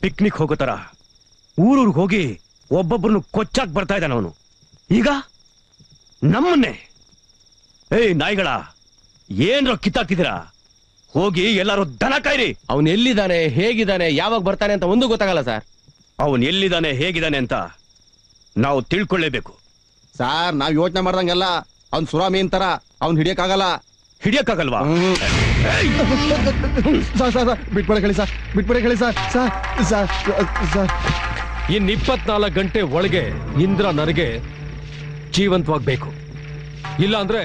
Picnic ಹೋಗೋ ತರ ಊರೂರ್ಗ್ ಹೋಗಿ ಒಬ್ಬೊಬ್ಬರನ್ನು ಕೊಚ್ಚಾಕ್ ಬರ್ತಾ ಇದ್ದಾನ ಅವನು. ಈಗ ನಮ್ಮನ್ನೇ ಏಯ್ ನಾಯಿಗಳ ಏನ್ರ ಕಿತ್ತಾಕ್ತಿದ್ದೀರಾ? ಹೋಗಿ ಎಲ್ಲಾರು ದನ ಕಾಯ್ರಿ. ಅವನ್ ಎಲ್ಲಿದ್ದಾನೆ, ಹೇಗಿದ್ದಾನೆ, ಯಾವಾಗ ಬರ್ತಾನೆ ಅಂತ ಒಂದು ಗೊತ್ತಾಗಲ್ಲ ಸರ್. ಅವನ್ ಎಲ್ಲಿದ್ದಾನೆ ಹೇಗಿದ್ದಾನೆ ಅಂತ ನಾವು ತಿಳ್ಕೊಳ್ಳೇಬೇಕು ಸಾರ್. ನಾವ್ ಯೋಚನೆ ಮಾಡ್ದಂಗೆಲ್ಲ ಅವ್ನ್ ಸುರಾಮೀನ್ ತರ ಅವ್ನ್ ಹಿಡಿಯಕ್ಕಾಗಲ್ಲ. ಹಿಡಿಯಕ್ಕಾಗಲ್ವಾ? ಬಿಟ್ಬಿಡ ಹೇಳಿ ಸರ್, ಬಿಟ್ಬಿಡ ಹೇಳಿ ಸರ್. ಸರ್ ಇನ್ 24 ಗಂಟೆ ಒಳಗೆ ಇಂದ್ರ ನನಗೆ ಜೀವಂತವಾಗ್ಬೇಕು. ಇಲ್ಲ ಅಂದ್ರೆ